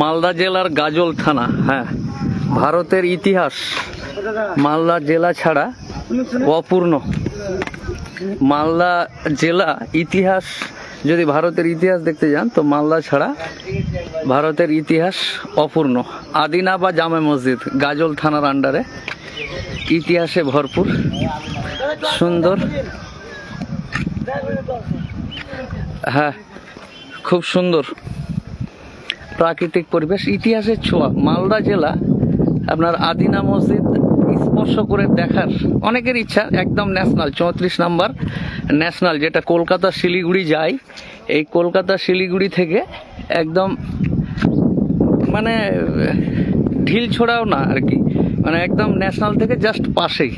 মালদা জেলার গাজল থানা। হ্যাঁ, ভারতের ইতিহাস মালদা জেলা ছাড়া অপূর্ণ। মালদা জেলা ইতিহাস, যদি ভারতের ইতিহাস দেখতে যান তো মালদা ছাড়া ভারতের ইতিহাস অপূর্ণ। আদিনা বা জামে মসজিদ গাজল থানার আন্ডারে, ইতিহাসে ভরপুর, সুন্দর। হ্যাঁ, খুব সুন্দর প্রাকৃতিক পরিবেশ, ইতিহাসের ছোঁয়া। মালদা জেলা আপনার আদিনা মসজিদ স্পর্শ করে দেখার অনেকের ইচ্ছা। একদম ন্যাশনাল 34 নাম্বার ন্যাশনাল, যেটা কলকাতা শিলিগুড়ি যায়, এই কলকাতা শিলিগুড়ি থেকে একদম মানে ঢিল ছোড়াও না আর কি, মানে একদম ন্যাশনাল থেকে জাস্ট পাশেই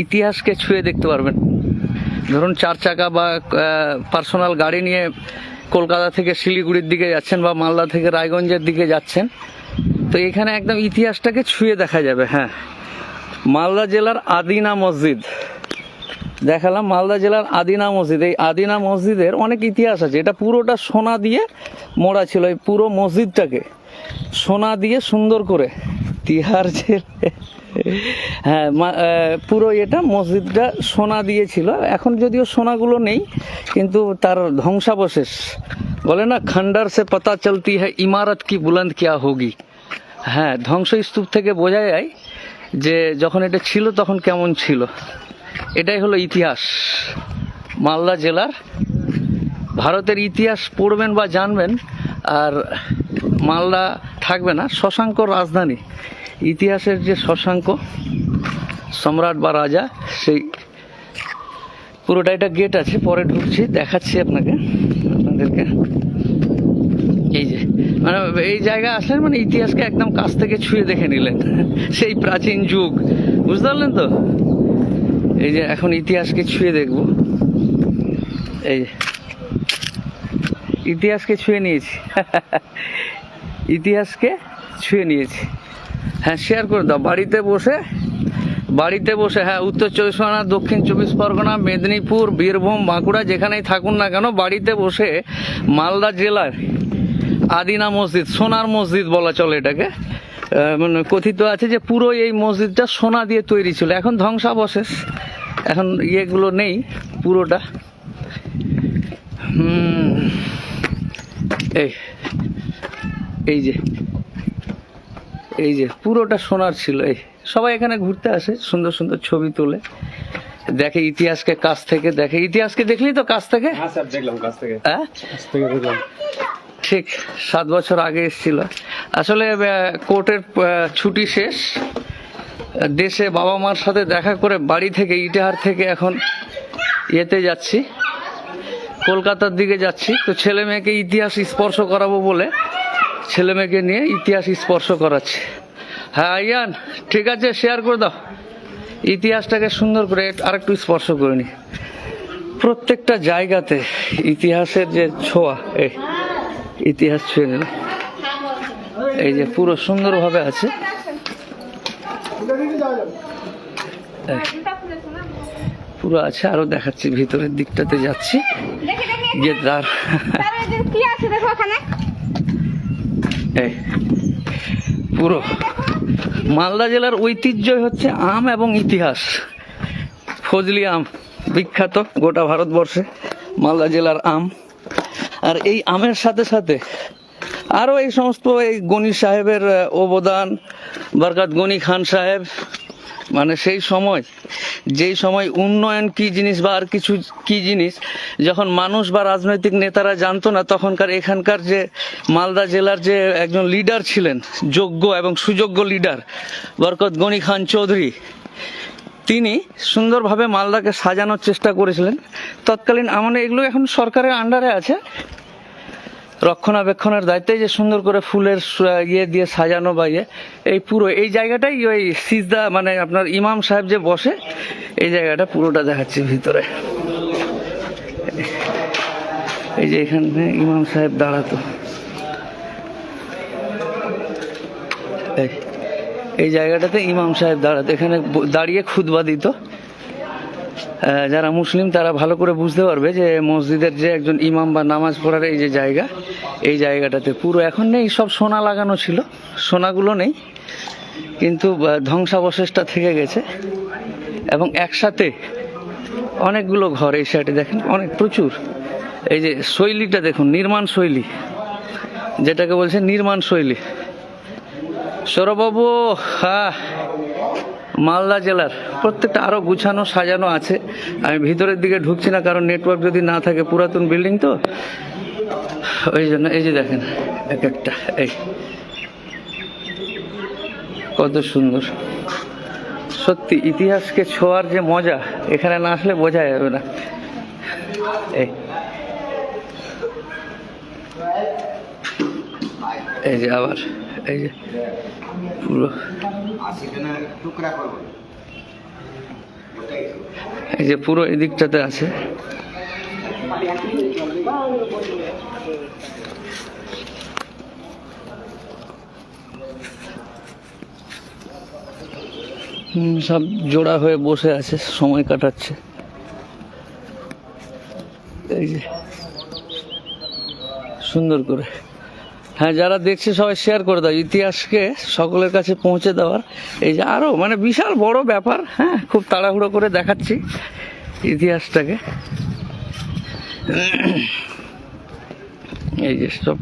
ইতিহাসকে ছুঁয়ে দেখতে পারবেন। ধরুন 4 চাকা বা পার্সোনাল গাড়ি নিয়ে কলকাতা থেকে শিলিগুড়ির দিকে যাচ্ছেন বা মালদা থেকে রায়গঞ্জের দিকে যাচ্ছেন, তো এখানে একদম ইতিহাসটাকে ছুঁয়ে দেখা যাবে। হ্যাঁ, মালদা জেলার আদিনা মসজিদ দেখালাম, মালদা জেলার আদিনা মসজিদ। এই আদিনা মসজিদের অনেক ইতিহাস আছে। এটা পুরোটা সোনা দিয়ে মোড়া ছিল, এই পুরো মসজিদটাকে সোনা দিয়ে সুন্দর করে তিহার জেলে। হ্যাঁ, পুরো এটা মসজিদটা সোনা দিয়েছিল। এখন যদিও সোনাগুলো নেই, কিন্তু তার ধ্বংসাবশেষ বলে না, খন্ডার সে পাতা চলতি হ্যাঁ ইমারত কি বুলন্দ কিয়া হোগি। হ্যাঁ, ধ্বংসস্তূপ থেকে বোঝা যায় যে যখন এটা ছিল তখন কেমন ছিল। এটাই হলো ইতিহাস মালদা জেলার। ভারতের ইতিহাস পড়বেন বা জানবেন, আর মালদা থাকবে না। শশাঙ্ক রাজধানী, ইতিহাসের যে শশাঙ্ক সম্রাট বা রাজা, সেই পুরোটা। এটা গেট আছে, পরে ঢুকছি, দেখাচ্ছি আপনাদেরকে। এই যে মানে এই জায়গায় আসলেন মানে ইতিহাসকে একদম কাছ থেকে ছুঁয়ে দেখে নিলেন, সেই প্রাচীন যুগ, বুঝতে পারলেন তো। এই যে এখন ইতিহাসকে ছুঁয়ে দেখব, এই যে ইতিহাসকে ছুঁয়ে নিয়েছি, ইতিহাসকে ছুঁয়ে নিয়েছি। হ্যাঁ, শেয়ার করে দাও। বাড়িতে বসে হ্যাঁ, উত্তর 24 পরগনা, দক্ষিণ 24 পরগনা, মেদিনীপুর, বীরভূম, বাঁকুড়া, যেখানেই থাকুন না কেন, বাড়িতে বসে মালদা জেলার আদিনা মসজিদ, সোনার মসজিদ বলা চলে এটাকে। মানে কথিত আছে যে পুরো এই মসজিদটা সোনা দিয়ে তৈরি ছিল। এখন ধ্বংসাবশেষ, এখন ইয়েগুলো নেই পুরোটা। এই যে পুরোটা সোনার ছিল। এই সবাই এখানে ঘুরতে আসে, সুন্দর সুন্দর ছবি তোলে, দেখে ইতিহাসকে কাছ থেকে দেখে। ইতিহাসকে দেখলি তো কাছ থেকে? হ্যাঁ স্যার, দেখলাম কাছ থেকে। হ্যাঁ, কাছ থেকে দেখলাম। ঠিক 7 বছর আগে এসেছিল। আসলে কোর্টের ছুটি শেষ, দেশে বাবা মার সাথে দেখা করে বাড়ি থেকে ইটাহার থেকে এখন ইয়েতে যাচ্ছি, কলকাতার দিকে যাচ্ছি। তো ছেলে মেয়েকে ইতিহাস স্পর্শ করাবো বলে ছেলে মেয়েকে নিয়ে ইতিহাস স্পর্শ করাচ্ছি। হ্যাঁ আইয়ান, ঠিক আছে, শেয়ার করে দাও। ইতিহাসটাকে সুন্দর করে আরেকটু স্পর্শ করে নি। প্রত্যেকটা জায়গাতে ইতিহাসের যে ছোঁয়া, এই ইতিহাস ছুঁয়ে নিল। এই যে পুরো সুন্দরভাবে আছে, পুরো আছে। আরো দেখাচ্ছি, ভিতরের দিকটাতে যাচ্ছি, যে দ্বার। এই পুরো মালদা জেলার ঐতিহ্যই হচ্ছে আম এবং ইতিহাস। ফজলি আম বিখ্যাত গোটা ভারতবর্ষে, মালদা জেলার আম। আর এই আমের সাথে সাথে আরও এই সমস্ত এই গনি সাহেবের অবদান, বরকত গনি খান সাহেব, মানে সেই সময় যেই সময় উন্নয়ন কি জিনিস বা আর কিছু কি জিনিস যখন মানুষ বা রাজনৈতিক নেতারা জানতো না, তখনকার এখানকার যে মালদা জেলার যে একজন লিডার ছিলেন, যোগ্য এবং সুযোগ্য লিডার বরকত গনি খান চৌধুরী, তিনি সুন্দরভাবে মালদাকে সাজানোর চেষ্টা করেছিলেন তৎকালীন আমলে। এগুলো এখন সরকারের আন্ডারে আছে, রক্ষণাবেক্ষণের দায়িত্বে, যে সুন্দর করে ফুলের ইয়ে দিয়ে সাজানো বা ইয়ে। এই পুরো এই জায়গাটাই ওই সিজদা, মানে আপনার ইমাম সাহেব যে বসে, এই জায়গাটা পুরোটা দেখাচ্ছি ভিতরে। এই যে এখানে ইমাম সাহেব দাঁড়াতো, এই জায়গাটাতে ইমাম সাহেব দাঁড়াতো, এখানে দাঁড়িয়ে খুতবা দিত। যারা মুসলিম তারা ভালো করে বুঝতে পারবে যে মসজিদের যে একজন ইমাম বা নামাজ পড়ার এই যে জায়গা, এই জায়গাটাতে পুরো এখন নেই, সব সোনা লাগানো ছিল, সোনাগুলো নেই, কিন্তু ধ্বংসাবশেষটা থেকে গেছে। এবং একসাথে অনেকগুলো ঘর এই সাইডে দেখেন, অনেক প্রচুর। এই যে শৈলীটা দেখুন, নির্মাণ শৈলী, যেটাকে বলছে নির্মাণ শৈলী। সৌরভবাবু, হ্যাঁ, মালদা জেলার প্রত্যেকটা আরো গুছানো সাজানো আছে। আমি ভিতরের দিকে ঢুকছি না, কারণ নেটওয়ার্ক যদি না থাকে, পুরাতন বিল্ডিং তো ওই জন্য। এই যে দেখেন এক একটা, এই কত সুন্দর। সত্যি ইতিহাসকে ছোঁয়ার যে মজা, এখানে না আসলে বোঝা যাবে না। এই যে আবার এই যে পুরো, এই যে পুরো এদিকটাতে আছে। সব জোড়া হয়ে বসে আছে, সময় কাটাচ্ছে। এই যে সুন্দর করে, হ্যাঁ, যারা দেখছে সবাই শেয়ার করে দাও, ইতিহাসকে সকলের কাছে পৌঁছে দেওয়ার। এই যে আরো মানে বিশাল বড় ব্যাপার। হ্যাঁ, খুব তাড়াহুড়ো করে দেখাচ্ছি ইতিহাসটাকে। এই যে সব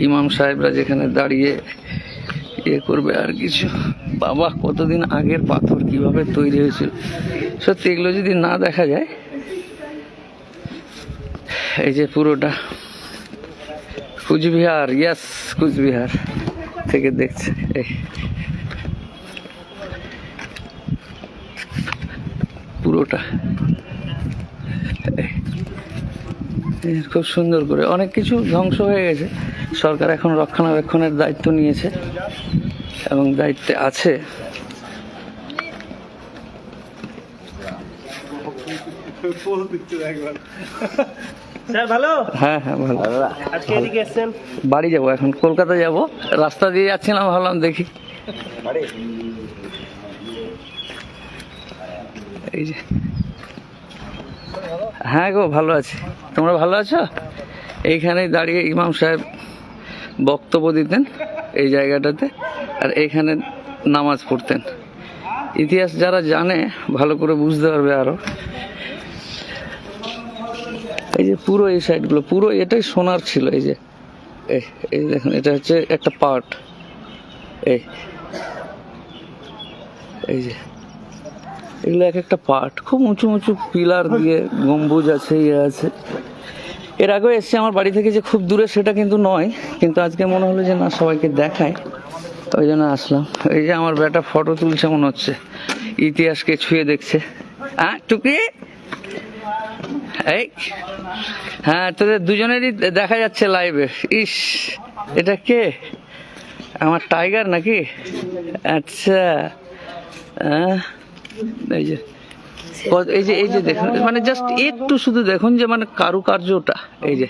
ইমাম সাহেবরা যেখানে দাঁড়িয়ে ইয়ে করবে আর কিছু। বাবা, কতদিন আগের পাথর, কিভাবে তৈরি হয়েছিল, সত্যি এগুলো যদি না দেখা যায়। এই যে পুরোটা কুচবিহার, ইয়াস, কুচবিহার থেকে দেখছে। এই পুরোটা খুব সুন্দর করে, অনেক কিছু ধ্বংস হয়ে গেছে। সরকার এখন রক্ষণাবেক্ষণের দায়িত্ব নিয়েছে এবং দায়িত্বে আছে। স্যার ভালো? হ্যাঁ হ্যাঁ, ভালো। আজকে এদিকে এসেছেন? বাড়ি যাবো এখন, কলকাতা যাব, রাস্তা দিয়ে যাচ্ছিলাম, ভাবলাম দেখি। এই যে, হ্যাঁ গো, ভালো আছি, তোমরা ভালো আছো? এইখানেই দাঁড়িয়ে ইমাম সাহেব বক্তব্য দিতেন এই জায়গাটাতে, আর এইখানে নামাজ পড়তেন। ইতিহাস যারা জানে ভালো করে বুঝতে পারবে আরো। এই যে পুরো এই সাইডগুলো, পুরো এটাই সোনার ছিল। এই যে এই দেখুন, এটা হচ্ছে একটা পার্ট। এই যে এগুলো এক একটা পার্ট, খুব উঁচু উঁচু পিলার দিয়ে গম্বুজ আছে, ইয়ে আছে। এর আগেও এসছে আমার বাড়ি থেকে, যে খুব দূরে সেটা কিন্তু নয়, কিন্তু আজকে মনে হলো যে না, সবাইকে দেখায়, ওই জন্য আসলাম। এই যে আমার বেটা ফটো তুলছে, মনে হচ্ছে ইতিহাসকে ছুঁয়ে দেখছে। হ্যাঁ টুকি, এই হ্যাঁ, তোদের দুজনেরই দেখা যাচ্ছে লাইভে। ইস, এটা কে? আমার টাইগার নাকি? আচ্ছা, এই যে এই যে দেখুন, মানে জাস্ট একটু শুধু দেখুন যে মানে কারুকার্যটা, এই যে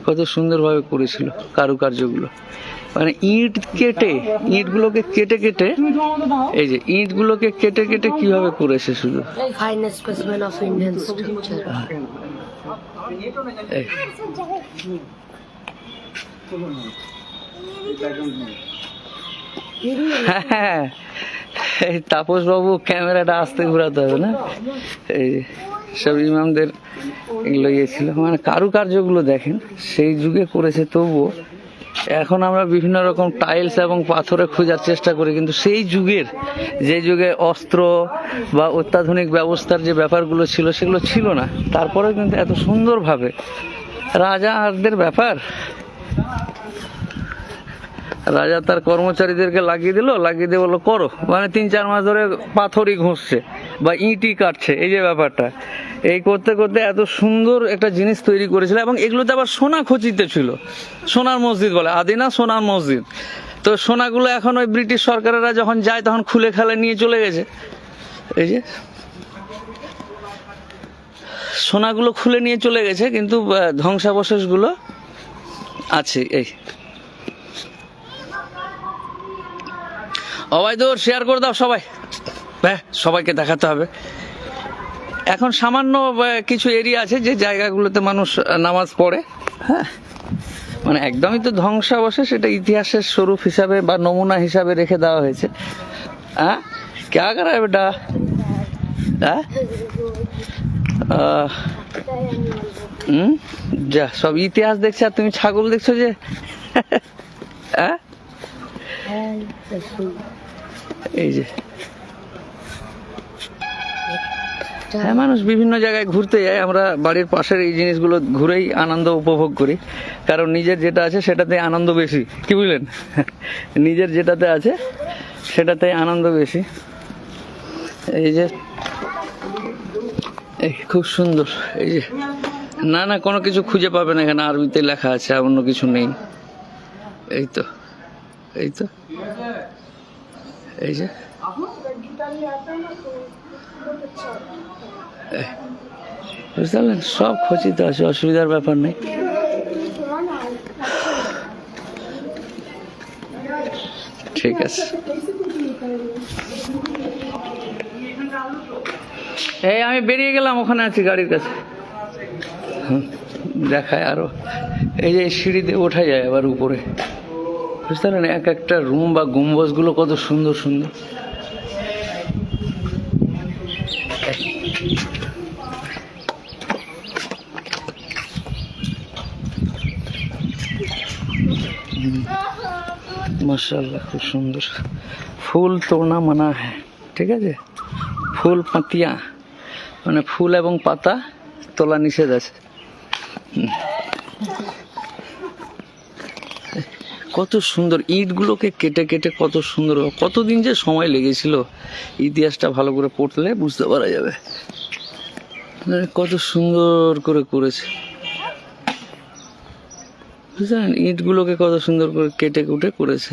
কত সুন্দরভাবে করেছিল কারুকার্যগুলো। মানে ইটগুলোকে কেটে কেটে, এই যে ইটগুলোকে কেটে কেটে কিভাবে করেছে শুধু। Finest specimen of Indian structure. হ্যাঁ, এই তাপস বাবু, ক্যামেরাটা আস্তে ঘুরাতে হবে না। এই সব ইমামদের এগুলো ইয়ে ছিল, মানে কারুকার্যগুলো দেখেন সেই যুগে করেছে। তবুও এখন আমরা বিভিন্ন রকম টাইলস এবং পাথরে খোঁজার চেষ্টা করি, কিন্তু সেই যুগের, যে যুগে অস্ত্র বা অত্যাধুনিক ব্যবস্থার যে ব্যাপারগুলো ছিল সেগুলো ছিল না। তারপরেও কিন্তু এত সুন্দরভাবে রাজাদের ব্যাপার, রাজা তার কর্মচারীদেরকে লাগিয়ে দিয়ে বললো করো, মানে 3-4 মাস ধরে পাথরই ঘষছে বা ইঁটই কাটছে। এই যে ব্যাপারটা, এই করতে করতে এত সুন্দর একটা জিনিস তৈরি করেছিল। এবং এগুলোতে আবার সোনা খচিত ছিল, সোনার মসজিদ বলে, আদিনা সোনার মসজিদ। তো সোনাগুলো এখন ওই ব্রিটিশ সরকারেরা যখন যায় তখন খুলে খালে নিয়ে চলে গেছে। এই যে সোনাগুলো খুলে নিয়ে চলে গেছে, কিন্তু ধ্বংসাবশেষগুলো আছে। এই অবাইদুর শেয়ার করে দাও সবাই। সবাইকে দেখাতে হবে। এখন সামান্য কিছু এরিয়া আছে যে জায়গাগুলোতে মানুষ নামাজ পড়ে, হ্যাঁ, মানে একদমই তো ধ্বংসাবশেষ, সেটা ইতিহাসের স্বরূপ হিসাবে বা নমুনা হিসাবে রেখে দেওয়া হয়েছে। হ্যাঁ, ক্যা করা है बेटा? হ্যাঁ, যা সব ইতিহাস দেখছে আর তুমি ছাগল দেখছো যে। হ্যাঁ, এই যে হ্যাঁ, মানুষ বিভিন্ন জায়গায় ঘুরতে যায়, আমরা বাড়ির পাশের এই জিনিসগুলো ঘুরেই আনন্দ উপভোগ করি, কারণ নিজের যেটা আছে সেটাতে আনন্দ বেশি, কি বুঝলেন? নিজের যেটাতে আছে সেটাতে আনন্দ বেশি। এই যে এই খুব সুন্দর, এই যে না না কোনো কিছু খুঁজে পাবেন এখানে, আরবিতে লেখা আছে, অন্য কিছু নেই। এই তো, এই তো, এই যে বুঝতে পারলেন, সব খচিত আছে, অসুবিধার ব্যাপার নেই। ঠিক আছে, এই আমি বেরিয়ে গেলাম, ওখানে আছি গাড়ির কাছে। দেখায় আরো, এই যে সিঁড়িতে ওঠা যায় আবার উপরে, বুঝতে পারলেন? এক একটা রুম বা গম্বুজগুলো কত সুন্দর সুন্দর। মাশাআল্লাহ, খুব সুন্দর। ফুল তোড়না মানা হ্যাঁ, ঠিক আছে, ফুল পাতিয়া মানে ফুল এবং পাতা তোলা নিষেধ আছে। কত সুন্দর ইটগুলোকে কেটে কেটে কত সুন্দর, কতদিন যে সময় লেগেছিল, ইতিহাসটা ভালো করে পড়লে বুঝতে পারা যাবে কত সুন্দর করে করেছে। বুঝলেন, ইটগুলোকে কত সুন্দর করে কেটে কুটে করেছে।